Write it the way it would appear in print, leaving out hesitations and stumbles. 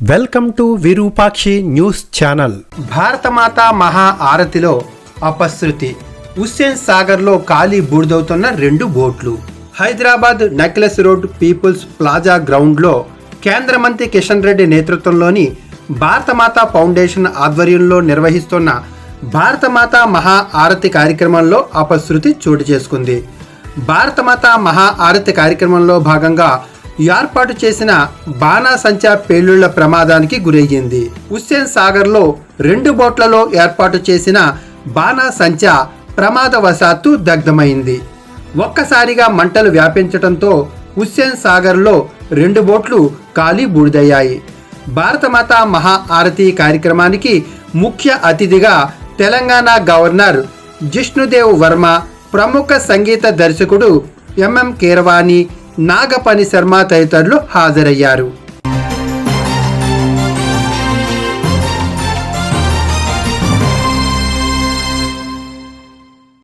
Welcome to Virupakshi news channel. Bharatmata మహా ఆరతిలో అపశృతి. హుస్సేన్ సాగర్లో ఖాళీ బూడిదవుతున్న 2 బోట్లు. Hyderabad necklace road peoples plaza గ్రౌండ్లో కేంద్ర మంత్రి కిషన్ రెడ్డి నేతృత్వంలోని భారతమాత ఫౌండేషన్ ఆధ్వర్యంలో నిర్వహిస్తున్న భారతమాత మహా ఆరతి కార్యక్రమంలో అపశృతి చోటు చేసుకుంది. భారతమాత మహా ఆరతి కార్యక్రమంలో భాగంగా ఏర్పాటు చేసిన బాణాసంచా పేలుళ్ల ప్రమాదానికి గురయ్యింది. హుస్సేన్ సాగర్లో 2 బోట్లలో ఏర్పాటు చేసిన బాణాసంచా ప్రమాదవశాత్తు దగ్ధమైంది. ఒక్కసారిగా మంటలు వ్యాపించడంతో హుస్సేన్ సాగర్లో 2 బోట్లు కాలి బూడిదయ్యాయి. భారతమాత మహా ఆరతి కార్యక్రమానికి ముఖ్య అతిథిగా తెలంగాణ గవర్నర్ జిష్ణుదేవ్ వర్మ, ప్రముఖ సంగీత దర్శకుడు ఎంఎం కీరవాణి, నాగపని శర్మ తదితరులు హాజరయ్యారు.